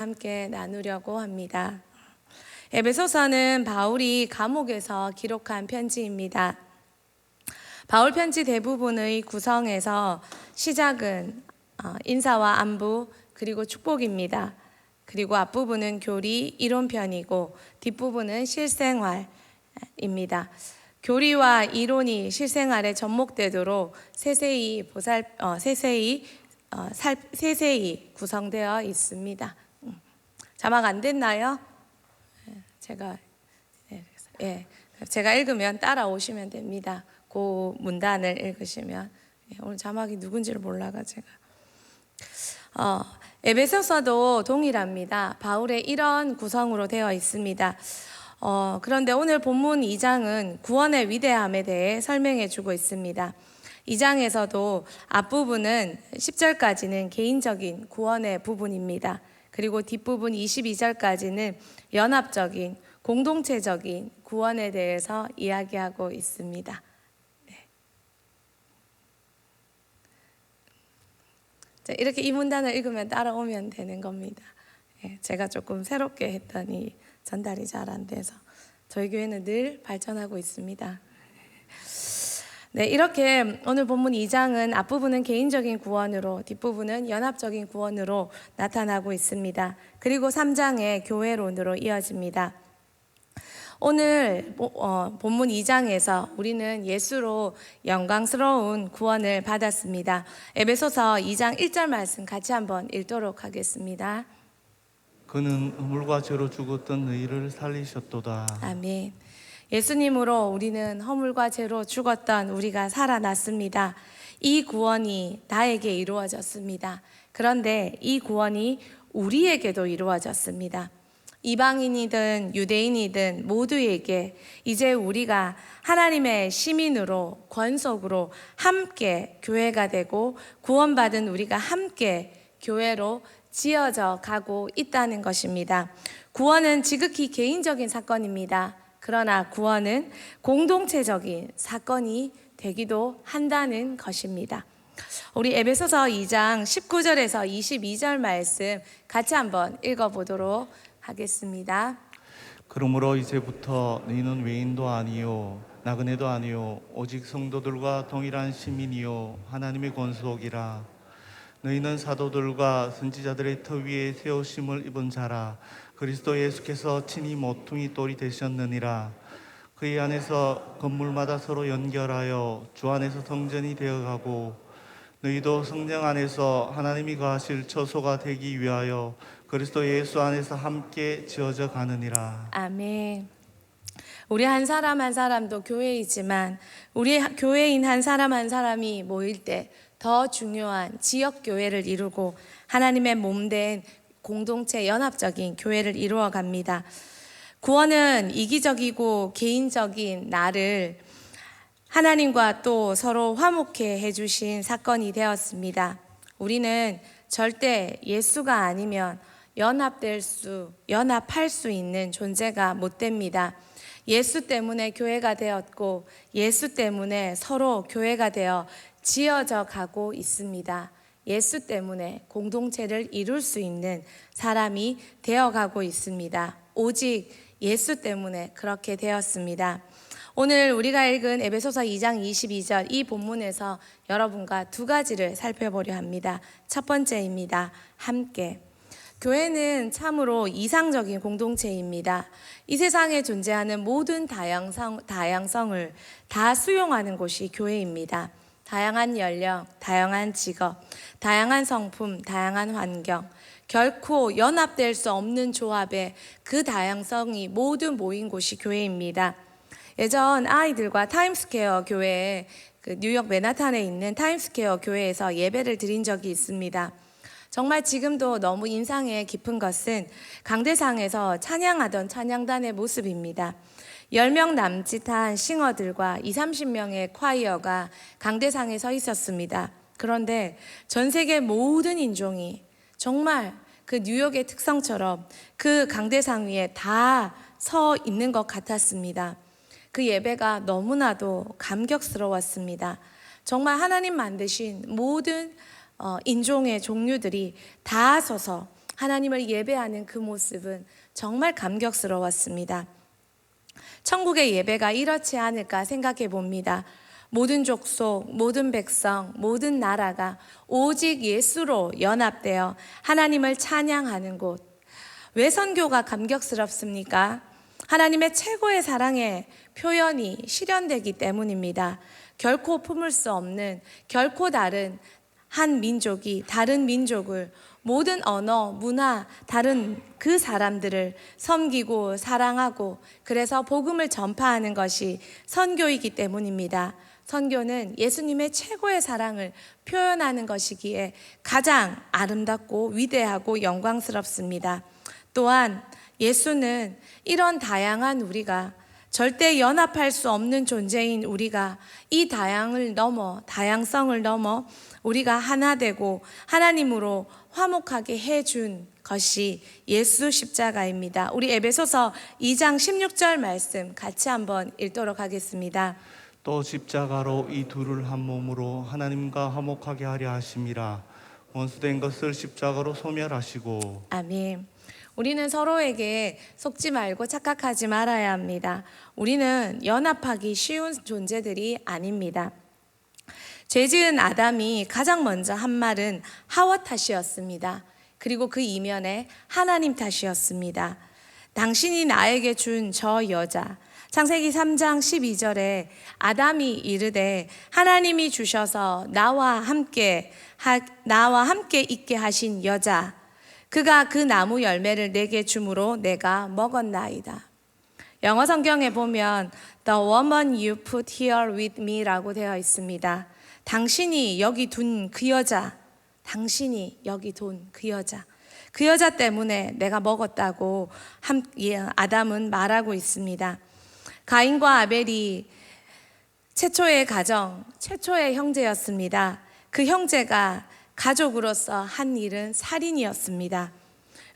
함께 나누려고 합니다. 에베소서는 바울이 감옥에서 기록한 편지입니다. 바울 편지 대부분의 구성에서 시작은 인사와 안부 그리고 축복입니다. 그리고 앞부분은 교리 이론편이고 뒷부분은 실생활입니다. 교리와 이론이 실생활에 접목되도록 세세히 구성되어 있습니다. 자막 안 됐나요? 제가 읽으면 따라오시면 됩니다. 그 문단을 읽으시면. 오늘 자막이 누군지를 몰라가지고. 에베소서도 동일합니다. 바울의 이런 구성으로 되어 있습니다. 그런데 오늘 본문 2장은 구원의 위대함에 대해 설명해 주고 있습니다. 2장에서도 앞부분은 10절까지는 개인적인 구원의 부분입니다. 그리고 뒷부분 22절까지는 연합적인, 공동체적인 구원에 대해서 이야기하고 있습니다. 이렇게 이 문단을 읽으면 따라오면 되는 겁니다. 제가 조금 새롭게 했더니 전달이 잘 안 돼서 저희 교회는 늘 발전하고 있습니다. 이렇게 오늘 본문 2장은 앞부분은 개인적인 구원으로 뒷부분은 연합적인 구원으로 나타나고 있습니다. 그리고 3장의 교회론으로 이어집니다. 오늘 본문 2장에서 우리는 예수로 영광스러운 구원을 받았습니다. 에베소서 2장 1절 말씀 같이 한번 읽도록 하겠습니다. 그는 허물과 죄로 죽었던 너희를 살리셨도다. 아멘. 예수님으로 우리는 허물과 죄로 죽었던 우리가 살아났습니다. 이 구원이 나에게 이루어졌습니다. 그런데 이 구원이 우리에게도 이루어졌습니다. 이방인이든 유대인이든 모두에게 이제 우리가 하나님의 시민으로 권속으로 함께 교회가 되고 구원받은 우리가 함께 교회로 지어져 가고 있다는 것입니다. 구원은 지극히 개인적인 사건입니다. 그러나 구원은 공동체적인 사건이 되기도 한다는 것입니다. 우리 에베소서 2장 19절에서 22절 말씀 같이 한번 읽어보도록 하겠습니다. 그러므로 이제부터 너희는 외인도 아니요 나그네도 아니요 오직 성도들과 동일한 시민이요 하나님의 권속이라. 너희는 사도들과 선지자들의 터 위에 세우심을 입은 자라. 그리스도 예수께서 친히 모퉁이 돌이 되셨느니라. 그의 안에서 건물마다 서로 연결하여 주 안에서 성전이 되어가고 너희도 성령 안에서 하나님이 거하실 처소가 되기 위하여 그리스도 예수 안에서 함께 지어져 가느니라. 아멘. 우리 한 사람 한 사람도 교회이지만 우리 교회인 한 사람이 모일 때 더 중요한 지역 교회를 이루고 하나님의 몸된 공동체 연합적인 교회를 이루어 갑니다. 구원은 이기적이고 개인적인 나를 하나님과 또 서로 화목해 해주신 사건이 되었습니다. 우리는 절대 예수가 아니면 연합할 수 있는 존재가 못 됩니다. 예수 때문에 교회가 되었고 예수 때문에 서로 교회가 되어 지어져 가고 있습니다. 예수 때문에 공동체를 이룰 수 있는 사람이 되어가고 있습니다. 오직 예수 때문에 그렇게 되었습니다. 오늘 우리가 읽은 에베소서 2장 22절 이 본문에서 여러분과 두 가지를 살펴보려 합니다. 첫 번째입니다. 함께. 교회는 참으로 이상적인 공동체입니다. 이 세상에 존재하는 모든 다양성을 다 수용하는 곳이 교회입니다. 다양한 연령, 다양한 직업, 다양한 성품, 다양한 환경, 결코 연합될 수 없는 조합의 그 다양성이 모두 모인 곳이 교회입니다. 예전 아이들과 타임스퀘어 교회에 뉴욕 맨하탄에 있는 타임스퀘어 교회에서 예배를 드린 적이 있습니다. 정말 지금도 너무 인상에 깊은 것은 강대상에서 찬양하던 찬양단의 모습입니다. 10명 남짓한 싱어들과 20-30명의 콰이어가 강대상에 서 있었습니다. 그런데 전 세계 모든 인종이 정말 그 뉴욕의 특성처럼 그 강대상 위에 다 서 있는 것 같았습니다. 그 예배가 너무나도 감격스러웠습니다. 정말 하나님 만드신 모든 인종의 종류들이 다 서서 하나님을 예배하는 그 모습은 정말 감격스러웠습니다. 천국의 예배가 이렇지 않을까 생각해 봅니다. 모든 족속, 모든 백성, 모든 나라가 오직 예수로 연합되어 하나님을 찬양하는 곳. 왜 선교가 감격스럽습니까? 하나님의 최고의 사랑의 표현이 실현되기 때문입니다. 결코 품을 수 없는, 결코 다른 한 민족이 다른 민족을, 모든 언어, 문화, 다른 그 사람들을 섬기고 사랑하고 그래서 복음을 전파하는 것이 선교이기 때문입니다. 선교는 예수님의 최고의 사랑을 표현하는 것이기에 가장 아름답고 위대하고 영광스럽습니다. 또한 예수는 이런 다양한 우리가 절대 연합할 수 없는 존재인 우리가 이 다양성을 넘어 우리가 하나 되고 하나님으로 화목하게 해준 것이 예수 십자가입니다. 우리 에베소서 2장 16절 말씀 같이 한번 읽도록 하겠습니다. 또 십자가로 이 둘을 한 몸으로 하나님과 화목하게 하려 하심이라. 원수된 것을 십자가로 소멸하시고. 아멘. 우리는 서로에게 속지 말고 착각하지 말아야 합니다. 우리는 연합하기 쉬운 존재들이 아닙니다. 죄지은 아담이 가장 먼저 한 말은 하와 탓이었습니다. 그리고 그 이면에 하나님 탓이었습니다. 당신이 나에게 준 저 여자. 창세기 3장 12절에 아담이 이르되 하나님이 주셔서 나와 함께 있게 하신 여자, 그가 그 나무 열매를 내게 주므로 내가 먹었나이다. 영어 성경에 보면 The woman you put here with me 라고 되어 있습니다. 당신이 여기 둔 그 여자, 당신이 여기 둔 그 여자, 그 여자 때문에 내가 먹었다고 아담은 말하고 있습니다. 가인과 아벨이 최초의 가정, 최초의 형제였습니다. 그 형제가 가족으로서 한 일은 살인이었습니다.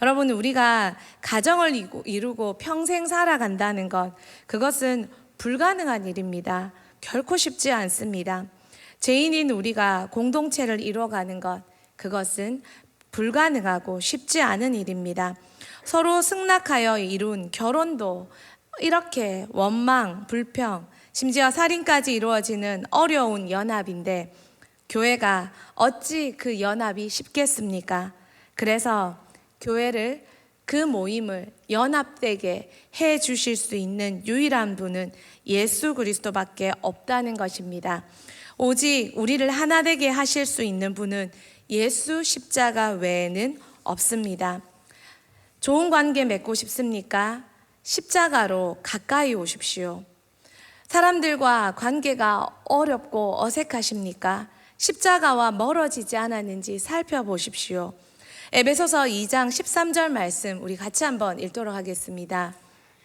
여러분, 우리가 가정을 이루고 평생 살아간다는 것, 그것은 불가능한 일입니다. 결코 쉽지 않습니다. 죄인인 우리가 공동체를 이루어가는 것, 그것은 불가능하고 쉽지 않은 일입니다. 서로 승낙하여 이룬 결혼도 이렇게 원망, 불평, 심지어 살인까지 이루어지는 어려운 연합인데 교회가 어찌 그 연합이 쉽겠습니까? 그래서 교회를, 그 모임을 연합되게 해 주실 수 있는 유일한 분은 예수 그리스도밖에 없다는 것입니다. 오직 우리를 하나 되게 하실 수 있는 분은 예수 십자가 외에는 없습니다. 좋은 관계 맺고 싶습니까? 십자가로 가까이 오십시오. 사람들과 관계가 어렵고 어색하십니까? 십자가와 멀어지지 않았는지 살펴보십시오. 에베소서 2장 13절 말씀 우리 같이 한번 읽도록 하겠습니다.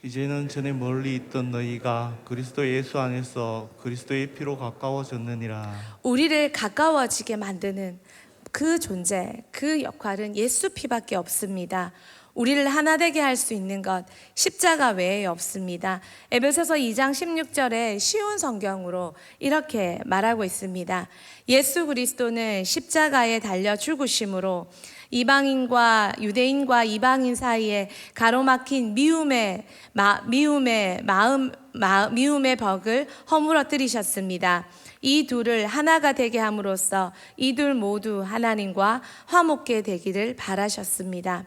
이제는 전에 멀리 있던 너희가 그리스도 예수 안에서 그리스도의 피로 가까워졌느니라. 우리를 가까워지게 만드는 그 존재, 그 역할은 예수 피밖에 없습니다. 우리를 하나 되게 할 수 있는 것 십자가 외에 없습니다. 에베소서 2장 16절에 쉬운 성경으로 이렇게 말하고 있습니다. 예수 그리스도는 십자가에 달려 죽으심으로 이방인과 유대인과 이방인 사이에 가로막힌 미움의 벽을 허물어뜨리셨습니다. 이 둘을 하나가 되게 함으로써 이 둘 모두 하나님과 화목게 되기를 바라셨습니다.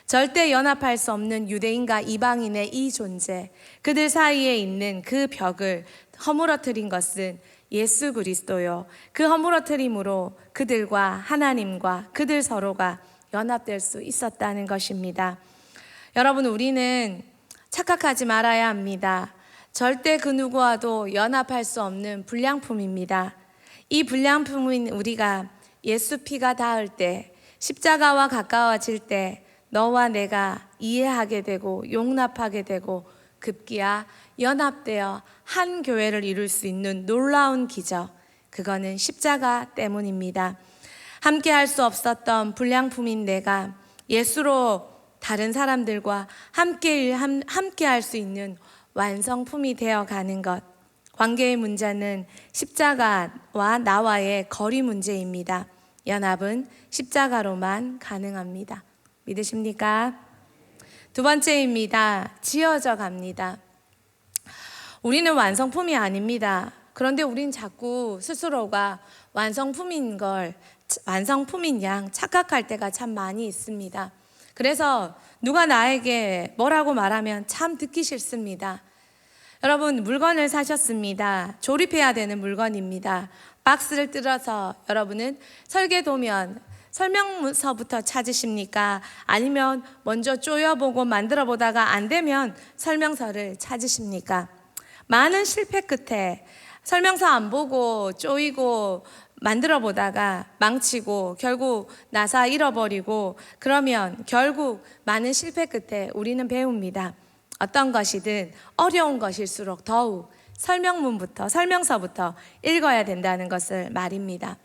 절대 연합할 수 없는 유대인과 이방인의 이 존재, 그들 사이에 있는 그 벽을 허물어뜨린 것은 예수 그리스도요. 그 허물어뜨림으로 그들과 하나님과 그들 서로가 연합될 수 있었다는 것입니다. 여러분, 우리는 착각하지 말아야 합니다. 절대 그 누구와도 연합할 수 없는 불량품입니다. 이 불량품인 우리가 예수 피가 닿을 때, 십자가와 가까워질 때 너와 내가 이해하게 되고 용납하게 되고 급기야 연합되어 한 교회를 이룰 수 있는 놀라운 기적, 그거는 십자가 때문입니다. 함께 할 수 없었던 불량품인 내가 예수로 다른 사람들과 함께 할 수 있는 완성품이 되어가는 것, 관계의 문제는 십자가와 나와의 거리 문제입니다. 연합은 십자가로만 가능합니다. 믿으십니까? 두 번째입니다. 지어져 갑니다. 우리는 완성품이 아닙니다. 그런데 우린 자꾸 스스로가 완성품인 양 착각할 때가 참 많이 있습니다. 그래서 누가 나에게 뭐라고 말하면 참 듣기 싫습니다. 여러분, 물건을 사셨습니다. 조립해야 되는 물건입니다. 박스를 뜯어서 여러분은 설계도면 설명서부터 찾으십니까? 아니면 먼저 쪼여보고 만들어보다가 안 되면 설명서를 찾으십니까? 많은 실패 끝에 설명서 안 보고 쪼이고 만들어 보다가 망치고 결국 나사 잃어버리고 그러면 결국 많은 실패 끝에 우리는 배웁니다. 어떤 것이든 어려운 것일수록 더욱 설명서부터 읽어야 된다는 것을 말입니다.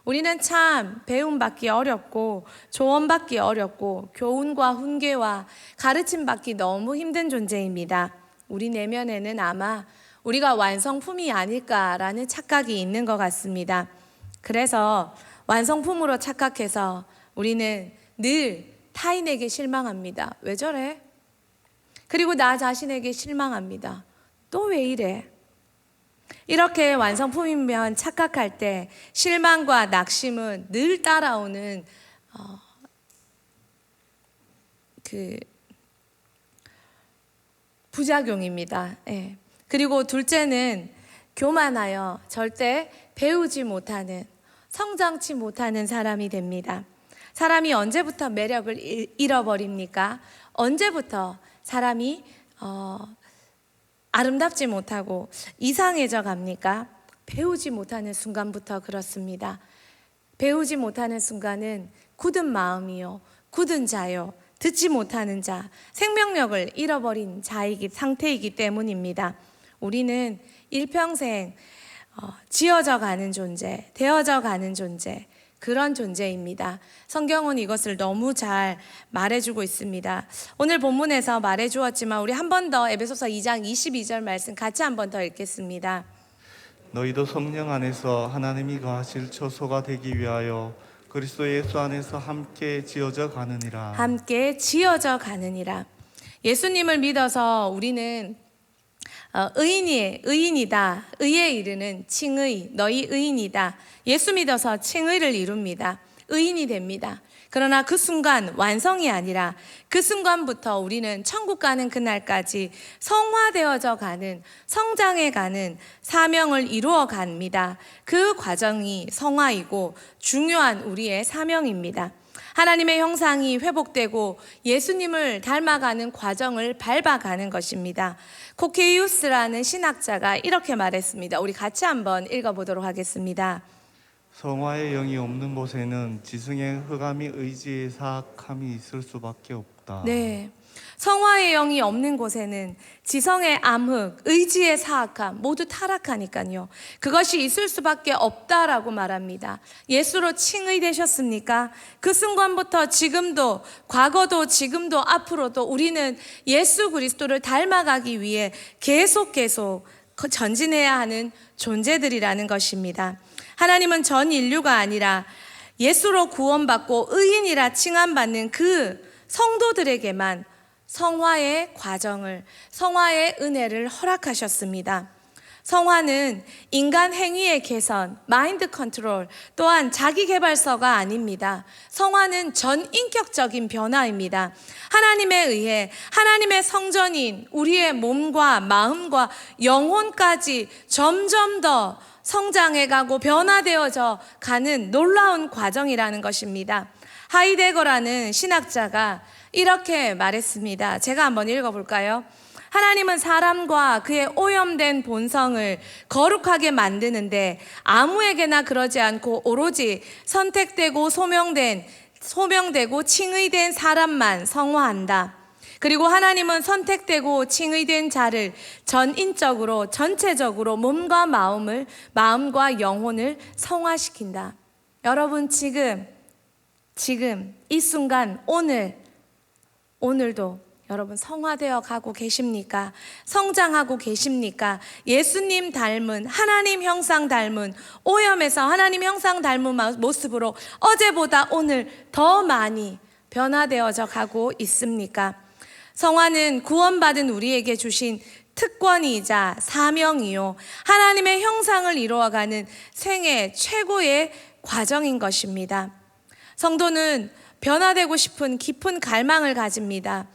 우리는 참 배움받기 어렵고 조언받기 어렵고 교훈과 훈계와 가르침받기 너무 힘든 존재입니다. 우리 내면에는 아마 우리가 완성품이 아닐까라는 착각이 있는 것 같습니다. 그래서 완성품으로 착각해서 우리는 늘 타인에게 실망합니다. 왜 저래? 그리고 나 자신에게 실망합니다. 또 왜 이래? 이렇게 완성품이면 착각할 때 실망과 낙심은 늘 따라오는 부작용입니다. 예. 그리고 둘째는 교만하여 절대 배우지 못하는, 성장치 못하는 사람이 됩니다. 사람이 언제부터 매력을 잃어버립니까? 언제부터 사람이 아름답지 못하고 이상해져 갑니까? 배우지 못하는 순간부터 그렇습니다. 배우지 못하는 순간은 굳은 마음이요, 굳은 자요, 듣지 못하는 자, 생명력을 잃어버린 상태이기 때문입니다. 우리는 일평생 지어져 가는 존재, 되어져 가는 존재, 그런 존재입니다. 성경은 이것을 너무 잘 말해주고 있습니다. 오늘 본문에서 말해주었지만 우리 한 번 더 에베소서 2장 22절 말씀 같이 한 번 더 읽겠습니다. 너희도 성령 안에서 하나님이 거하실 처소가 되기 위하여 그리스도 예수 안에서 함께 지어져 가느니라. 함께 지어져 가느니라. 예수님을 믿어서 우리는 의인이다. 의에 이르는 칭의, 너희 의인이다. 예수 믿어서 칭의를 이룹니다. 의인이 됩니다. 그러나 그 순간 완성이 아니라 그 순간부터 우리는 천국 가는 그날까지 성화되어져 가는, 성장해 가는 사명을 이루어 갑니다. 그 과정이 성화이고 중요한 우리의 사명입니다. 하나님의 형상이 회복되고 예수님을 닮아가는 과정을 밟아가는 것입니다. 코케이우스라는 신학자가 이렇게 말했습니다. 우리 같이 한번 읽어보도록 하겠습니다. 성화의 영이 없는 곳에는 지성의 흑암이 의지의 사악함이 있을 수밖에 없다. 네, 성화의 영이 없는 곳에는 지성의 암흑, 의지의 사악함 모두 타락하니까요. 그것이 있을 수밖에 없다라고 말합니다. 예수로 칭의되셨습니까? 그 순간부터 지금도, 과거도 지금도 앞으로도 우리는 예수 그리스도를 닮아가기 위해 계속 전진해야 하는 존재들이라는 것입니다. 하나님은 전 인류가 아니라 예수로 구원받고 의인이라 칭함받는 그 성도들에게만 성화의 과정을, 성화의 은혜를 허락하셨습니다. 성화는 인간 행위의 개선, 마인드 컨트롤, 또한 자기 개발서가 아닙니다. 성화는 전인격적인 변화입니다. 하나님에 의해 하나님의 성전인 우리의 몸과 마음과 영혼까지 점점 더 성장해가고 변화되어져 가는 놀라운 과정이라는 것입니다. 하이데거라는 신학자가 이렇게 말했습니다. 제가 한번 읽어볼까요? 하나님은 사람과 그의 오염된 본성을 거룩하게 만드는데 아무에게나 그러지 않고 오로지 선택되고 소명되고 칭의된 사람만 성화한다. 그리고 하나님은 선택되고 칭의된 자를 전인적으로, 전체적으로 몸과 마음과 영혼을 성화시킨다. 여러분, 지금 이 순간 오늘도 여러분 성화되어 가고 계십니까? 성장하고 계십니까? 예수님 닮은, 하나님 형상 닮은, 오염에서 하나님 형상 닮은 모습으로 어제보다 오늘 더 많이, 변화되어져 가고 있습니까? 성화는 구원받은 우리에게 주신 특권이자 사명이요, 하나님의 형상을 이루어가는 생애 최고의 과정인 것입니다. 성도는 변화되고 싶은 깊은 갈망을 가집니다.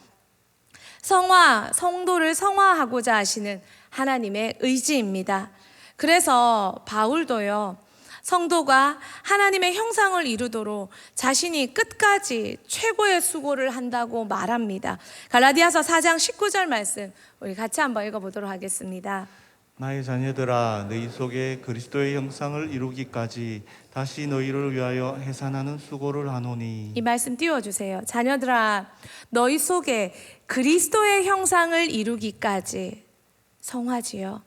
성도를 성화하고자 하시는 하나님의 의지입니다. 그래서 바울도요, 성도가 하나님의 형상을 이루도록 자신이 끝까지 최고의 수고를 한다고 말합니다. 갈라디아서 4장 19절 말씀 우리 같이 한번 읽어보도록 하겠습니다. 나의 자녀들아, 너희 속에 그리스도의 형상을 이루기까지 다시 너희를 위하여 해산하는 수고를 하노니. 이 말씀 띄워주세요. 자녀들아, 너희 속에 그리스도의 형상을 이루기까지 성화지요.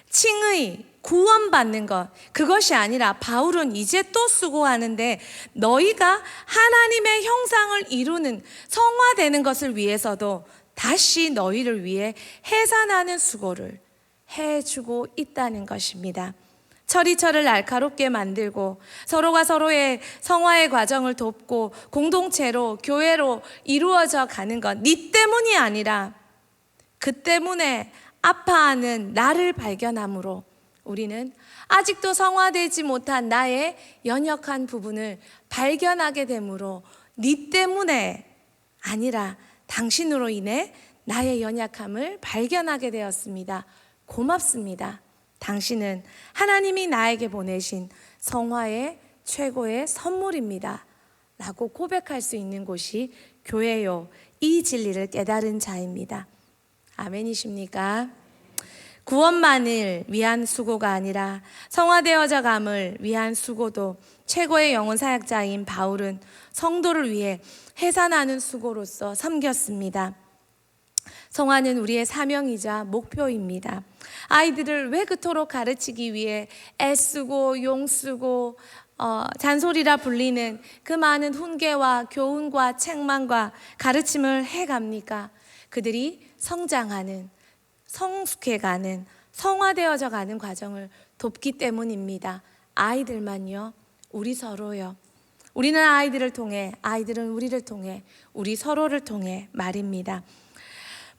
칭의, 구원받는 것, 그것이 아니라 바울은 이제 또 수고하는데 너희가 하나님의 형상을 이루는 성화되는 것을 위해서도 다시 너희를 위해 해산하는 수고를 해주고 있다는 것입니다. 철이철을 날카롭게 만들고 서로가 서로의 성화의 과정을 돕고 공동체로, 교회로 이루어져 가는 것, 네 때문이 아니라 그 때문에 아파하는 나를 발견함으로 우리는 아직도 성화되지 못한 나의 연약한 부분을 발견하게 되므로 네 때문에 아니라 당신으로 인해 나의 연약함을 발견하게 되었습니다. 고맙습니다. 당신은 하나님이 나에게 보내신 성화의 최고의 선물입니다. 라고 고백할 수 있는 곳이 교회요, 이 진리를 깨달은 자입니다. 아멘이십니까? 구원만을 위한 수고가 아니라 성화되어져 감을 위한 수고도 최고의 영혼 사역자인 바울은 성도를 위해 해산하는 수고로서 섬겼습니다. 성화는 우리의 사명이자 목표입니다. 아이들을 왜 그토록 가르치기 위해 애쓰고 용쓰고 잔소리라 불리는 그 많은 훈계와 교훈과 책망과 가르침을 해갑니까? 그들이 성장하는, 성숙해가는, 성화되어져 가는 과정을 돕기 때문입니다. 아이들만요, 우리 서로요. 우리는 아이들을 통해, 아이들은 우리를 통해, 우리 서로를 통해 말입니다.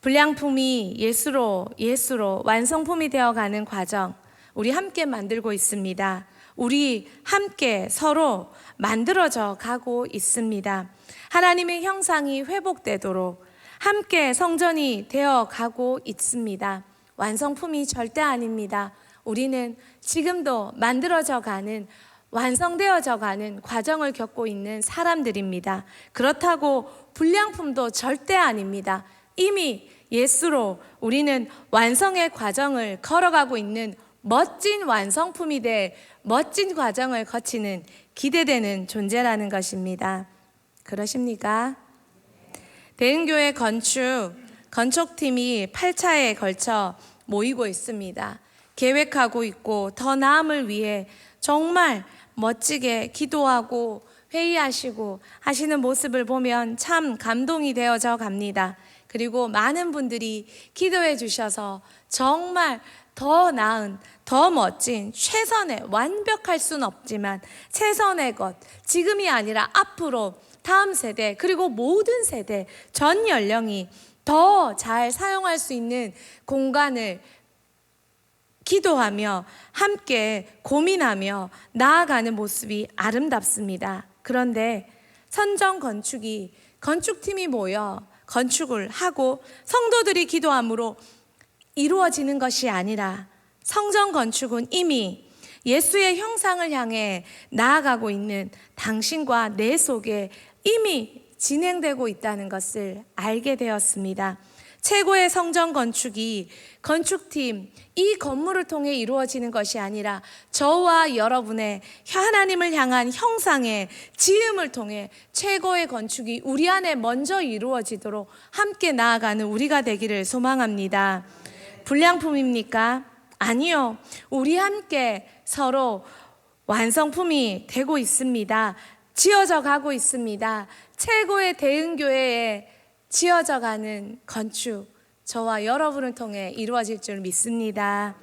불량품이 예수로 완성품이 되어가는 과정, 우리 함께 만들고 있습니다. 우리 함께 서로 만들어져 가고 있습니다. 하나님의 형상이 회복되도록 함께 성전이 되어 가고 있습니다. 완성품이 절대 아닙니다. 우리는 지금도 만들어져 가는, 완성되어져 가는 과정을 겪고 있는 사람들입니다. 그렇다고 불량품도 절대 아닙니다. 이미 예수로 우리는 완성의 과정을 걸어가고 있는 멋진 완성품이 될 멋진 과정을 거치는 기대되는 존재라는 것입니다. 그러십니까? 대흥교회 건축팀이 8차에 걸쳐 모이고 있습니다. 계획하고 있고 더 나음을 위해 정말 멋지게 기도하고 회의하시고 하시는 모습을 보면 참 감동이 되어져 갑니다. 그리고 많은 분들이 기도해 주셔서 정말 더 나은, 더 멋진, 최선의, 완벽할 수는 없지만 최선의 것, 지금이 아니라 앞으로 다음 세대, 그리고 모든 세대, 전 연령이 더 잘 사용할 수 있는 공간을 기도하며 함께 고민하며 나아가는 모습이 아름답습니다. 그런데 선정 건축팀이 모여 건축을 하고 성도들이 기도함으로 이루어지는 것이 아니라 성전 건축은 이미 예수의 형상을 향해 나아가고 있는 당신과 내 속에 이미 진행되고 있다는 것을 알게 되었습니다. 최고의 성전 건축이 건축팀, 이 건물을 통해 이루어지는 것이 아니라 저와 여러분의 하나님을 향한 형상의 지음을 통해 최고의 건축이 우리 안에 먼저 이루어지도록 함께 나아가는 우리가 되기를 소망합니다. 불량품입니까? 아니요. 우리 함께 서로 완성품이 되고 있습니다. 지어져 가고 있습니다. 최고의 대흥교회에 지어져 가는 건축, 저와 여러분을 통해 이루어질 줄 믿습니다.